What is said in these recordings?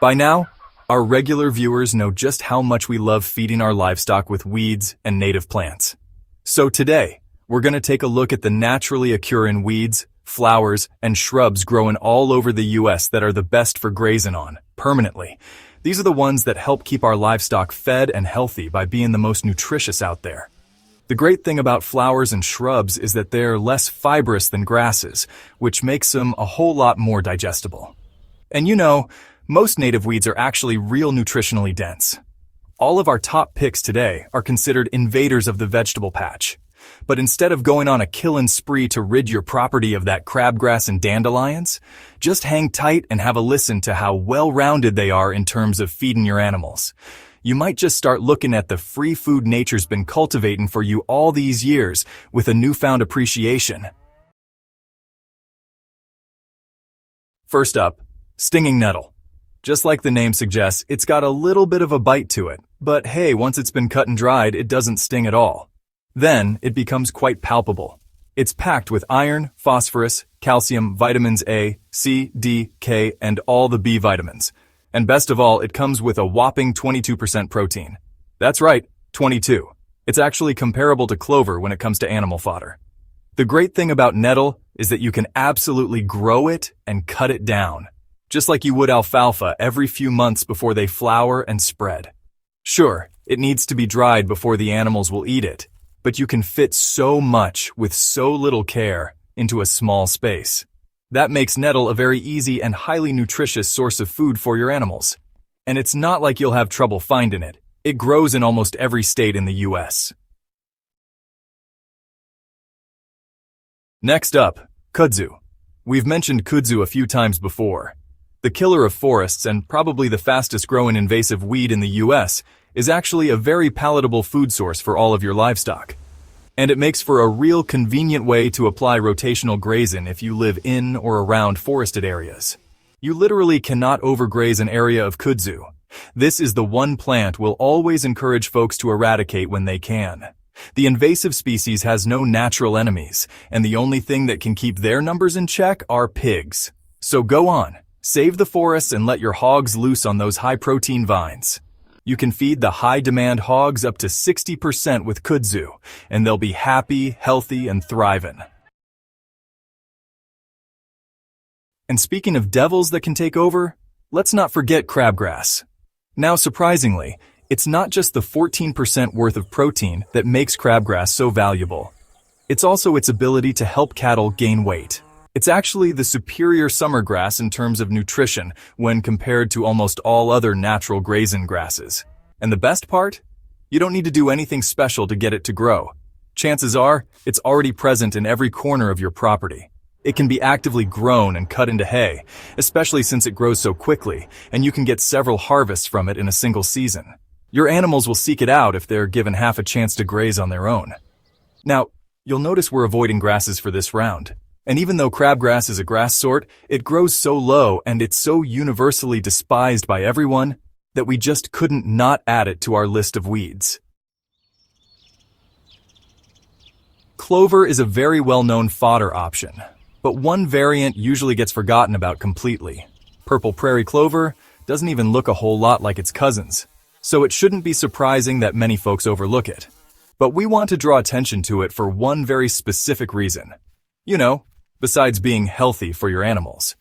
By now, our regular viewers know just how much we love feeding our livestock with weeds and native plants. So today, we're going to take a look at the naturally occurring weeds, flowers, and shrubs growing all over the US that are the best for grazing on, permanently. These are the ones that help keep our livestock fed and healthy by being the most nutritious out there. The great thing about flowers and shrubs is that they're less fibrous than grasses, which makes them a whole lot more digestible. And you know, most native weeds are actually real nutritionally dense. All of our top picks today are considered invaders of the vegetable patch. But instead of going on a killing spree to rid your property of that crabgrass and dandelions, just hang tight and have a listen to how well-rounded they are in terms of feeding your animals. You might just start looking at the free food nature's been cultivating for you all these years with a newfound appreciation. First up, stinging nettle. Just like the name suggests, it's got a little bit of a bite to it, but hey, once it's been cut and dried, it doesn't sting at all. Then, it becomes quite palpable. It's packed with iron, phosphorus, calcium, vitamins A, C, D, K, and all the B vitamins. And best of all, it comes with a whopping 22% protein. That's right, 22. It's actually comparable to clover when it comes to animal fodder. The great thing about nettle is that you can absolutely grow it and cut it down, just like you would alfalfa every few months before they flower and spread. Sure, it needs to be dried before the animals will eat it, but you can fit so much with so little care into a small space. That makes nettle a very easy and highly nutritious source of food for your animals. And it's not like you'll have trouble finding it. It grows in almost every state in the US. Next up, kudzu. We've mentioned kudzu a few times before. The killer of forests and probably the fastest growing invasive weed in the US is actually a very palatable food source for all of your livestock. And it makes for a real convenient way to apply rotational grazing if you live in or around forested areas. You literally cannot overgraze an area of kudzu. This is the one plant we'll always encourage folks to eradicate when they can. The invasive species has no natural enemies, and the only thing that can keep their numbers in check are pigs. So go on, save the forests and let your hogs loose on those high-protein vines. You can feed the high-demand hogs up to 60% with kudzu, and they'll be happy, healthy, and thriving. And speaking of devils that can take over, let's not forget crabgrass. Now, surprisingly, it's not just the 14% worth of protein that makes crabgrass so valuable. It's also its ability to help cattle gain weight. It's actually the superior summer grass in terms of nutrition when compared to almost all other natural grazing grasses. And the best part? You don't need to do anything special to get it to grow. Chances are, it's already present in every corner of your property. It can be actively grown and cut into hay, especially since it grows so quickly, and you can get several harvests from it in a single season. Your animals will seek it out if they're given half a chance to graze on their own. Now, you'll notice we're avoiding grasses for this round. And even though crabgrass is a grass sort, it grows so low and it's so universally despised by everyone that we just couldn't not add it to our list of weeds. Clover is a very well-known fodder option, but one variant usually gets forgotten about completely. Purple prairie clover doesn't even look a whole lot like its cousins, so it shouldn't be surprising that many folks overlook it. But we want to draw attention to it for one very specific reason. You know, besides being healthy for your animals.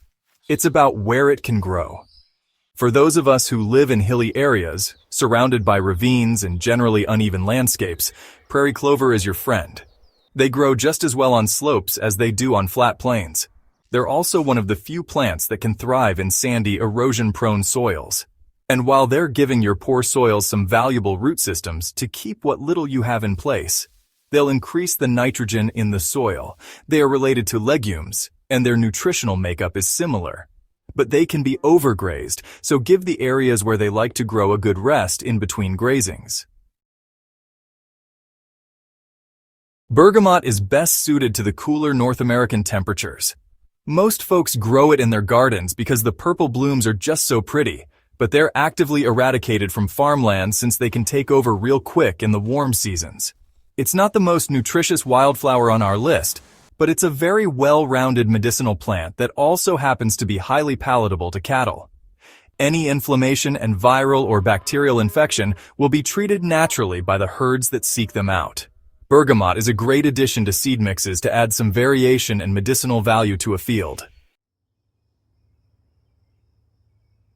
It's about where it can grow. For those of us who live in hilly areas, surrounded by ravines and generally uneven landscapes, prairie clover is your friend. They grow just as well on slopes as they do on flat plains. They're also one of the few plants that can thrive in sandy, erosion-prone soils. And while they're giving your poor soils some valuable root systems to keep what little you have in place, they'll increase the nitrogen in the soil. They are related to legumes, and their nutritional makeup is similar. But they can be overgrazed, so give the areas where they like to grow a good rest in between grazings. Bergamot is best suited to the cooler North American temperatures. Most folks grow it in their gardens because the purple blooms are just so pretty, but they're actively eradicated from farmland since they can take over real quick in the warm seasons. It's not the most nutritious wildflower on our list, but it's a very well-rounded medicinal plant that also happens to be highly palatable to cattle. Any inflammation and viral or bacterial infection will be treated naturally by the herds that seek them out. Bergamot is a great addition to seed mixes to add some variation and medicinal value to a field.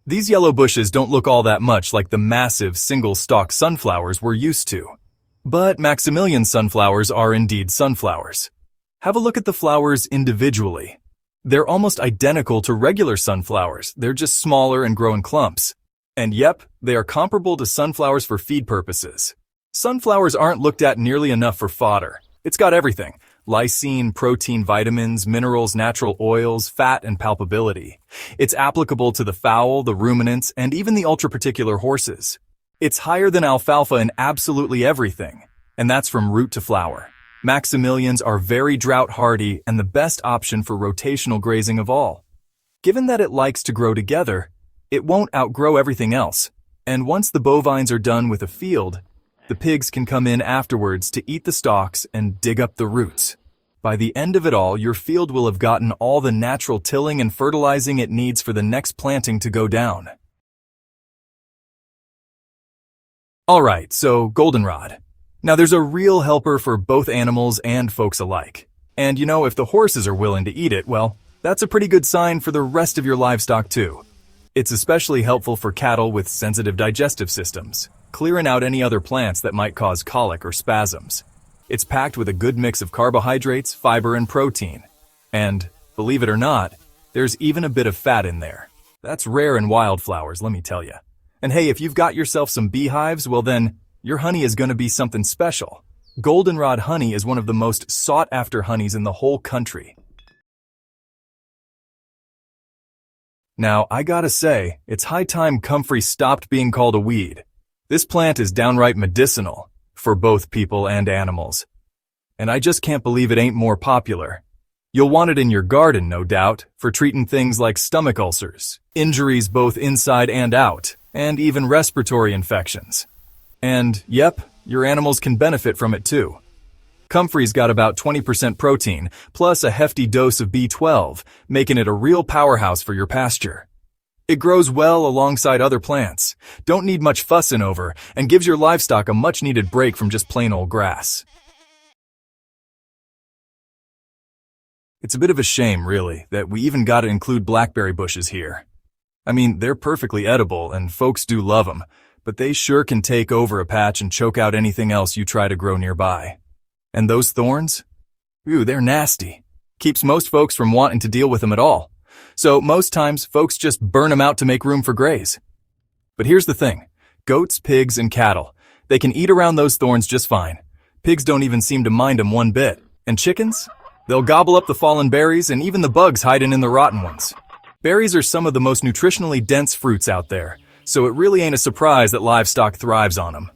These yellow bushes don't look all that much like the massive single-stalk sunflowers we're used to. But Maximilian sunflowers are indeed sunflowers. Have a look at the flowers individually. They're almost identical to regular sunflowers, they're just smaller and grow in clumps. And yep, they are comparable to sunflowers for feed purposes. Sunflowers aren't looked at nearly enough for fodder. It's got everything: lysine, protein, vitamins, minerals, natural oils, fat, and palpability. It's applicable to the fowl, the ruminants, and even the ultra-particular horses. It's higher than alfalfa in absolutely everything, and that's from root to flower. Maximilians are very drought-hardy and the best option for rotational grazing of all. Given that it likes to grow together, it won't outgrow everything else. And once the bovines are done with a field, the pigs can come in afterwards to eat the stalks and dig up the roots. By the end of it all, your field will have gotten all the natural tilling and fertilizing it needs for the next planting to go down. Alright, so goldenrod. Now there's a real helper for both animals and folks alike. And you know, if the horses are willing to eat it, well, that's a pretty good sign for the rest of your livestock too. It's especially helpful for cattle with sensitive digestive systems, clearing out any other plants that might cause colic or spasms. It's packed with a good mix of carbohydrates, fiber, and protein. And, believe it or not, there's even a bit of fat in there. That's rare in wildflowers, let me tell you. And hey, if you've got yourself some beehives, well then, your honey is going to be something special. Goldenrod honey is one of the most sought-after honeys in the whole country. Now, I gotta say, it's high time comfrey stopped being called a weed. This plant is downright medicinal, for both people and animals. And I just can't believe it ain't more popular. You'll want it in your garden, no doubt, for treating things like stomach ulcers, injuries both inside and out, and even respiratory infections. And, yep, your animals can benefit from it too. Comfrey's got about 20% protein, plus a hefty dose of B12, making it a real powerhouse for your pasture. It grows well alongside other plants, don't need much fussing over, and gives your livestock a much-needed break from just plain old grass. It's a bit of a shame, really, that we even gotta include blackberry bushes here. I mean, they're perfectly edible, and folks do love them, but they sure can take over a patch and choke out anything else you try to grow nearby. And those thorns? Ooh, they're nasty. Keeps most folks from wanting to deal with them at all. So most times, folks just burn them out to make room for graze. But here's the thing. Goats, pigs, and cattle, they can eat around those thorns just fine. Pigs don't even seem to mind them one bit. And chickens? They'll gobble up the fallen berries and even the bugs hiding in the rotten ones. Berries are some of the most nutritionally dense fruits out there, so it really ain't a surprise that livestock thrives on them.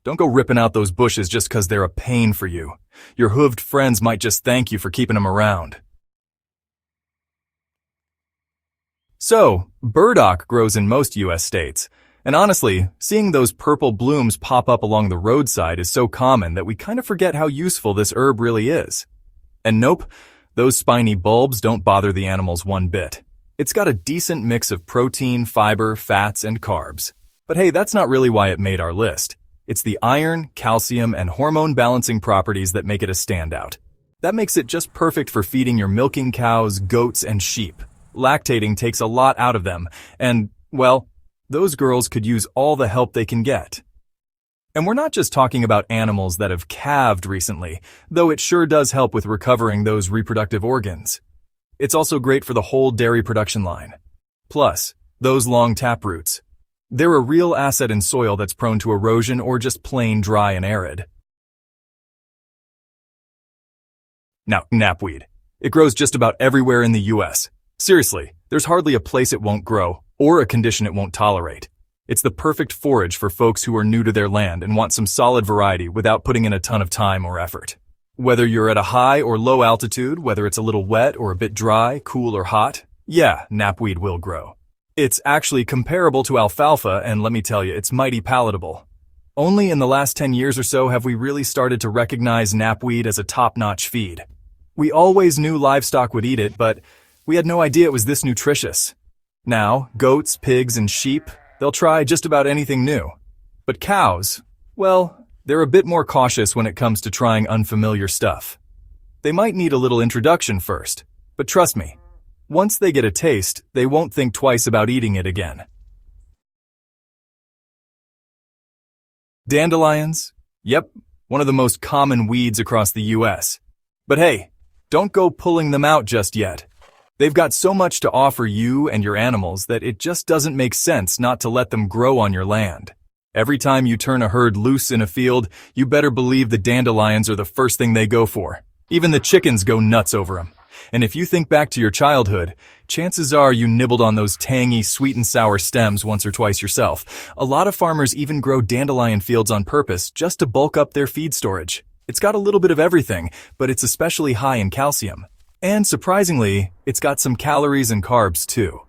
Don't go ripping out those bushes just 'cause they're a pain for you. Your hooved friends might just thank you for keeping them around. So, burdock grows in most US states, and honestly, seeing those purple blooms pop up along the roadside is so common that we kind of forget how useful this herb really is. And nope, those spiny bulbs don't bother the animals one bit. It's got a decent mix of protein, fiber, fats, and carbs. But hey, that's not really why it made our list. It's the iron, calcium, and hormone-balancing properties that make it a standout. That makes it just perfect for feeding your milking cows, goats, and sheep. Lactating takes a lot out of them, and, well, those girls could use all the help they can get. And we're not just talking about animals that have calved recently, though it sure does help with recovering those reproductive organs. It's also great for the whole dairy production line. Plus, those long taproots. They're a real asset in soil that's prone to erosion or just plain dry and arid. Now, knapweed. It grows just about everywhere in the US. Seriously, there's hardly a place it won't grow, or a condition it won't tolerate. It's the perfect forage for folks who are new to their land and want some solid variety without putting in a ton of time or effort. Whether you're at a high or low altitude, whether it's a little wet or a bit dry, cool or hot, yeah, knapweed will grow. It's actually comparable to alfalfa, and let me tell you, it's mighty palatable. Only in the last 10 years or so have we really started to recognize knapweed as a top-notch feed. We always knew livestock would eat it, but we had no idea it was this nutritious. Now, goats, pigs, and sheep, they'll try just about anything new. But cows, well, they're a bit more cautious when it comes to trying unfamiliar stuff. They might need a little introduction first, but trust me, once they get a taste, they won't think twice about eating it again. Dandelions? Yep, one of the most common weeds across the US. But hey, don't go pulling them out just yet. They've got so much to offer you and your animals that it just doesn't make sense not to let them grow on your land. Every time you turn a herd loose in a field, you better believe the dandelions are the first thing they go for. Even the chickens go nuts over them. And if you think back to your childhood, chances are you nibbled on those tangy, sweet and sour stems once or twice yourself. A lot of farmers even grow dandelion fields on purpose just to bulk up their feed storage. It's got a little bit of everything, but it's especially high in calcium. And surprisingly, it's got some calories and carbs too.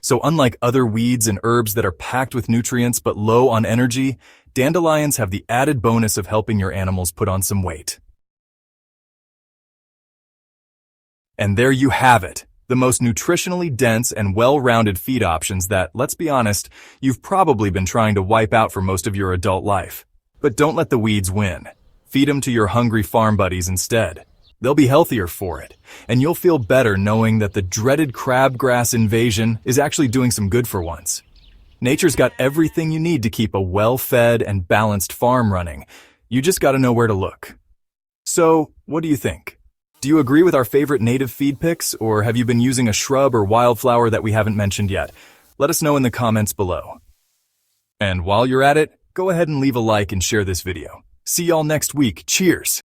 So unlike other weeds and herbs that are packed with nutrients but low on energy, dandelions have the added bonus of helping your animals put on some weight. And there you have it, the most nutritionally dense and well-rounded feed options that, let's be honest, you've probably been trying to wipe out for most of your adult life. But don't let the weeds win. Feed them to your hungry farm buddies instead. They'll be healthier for it, and you'll feel better knowing that the dreaded crabgrass invasion is actually doing some good for once. Nature's got everything you need to keep a well-fed and balanced farm running. You just gotta know where to look. So, what do you think? Do you agree with our favorite native feed picks, or have you been using a shrub or wildflower that we haven't mentioned yet? Let us know in the comments below. And while you're at it, go ahead and leave a like and share this video. See y'all next week. Cheers!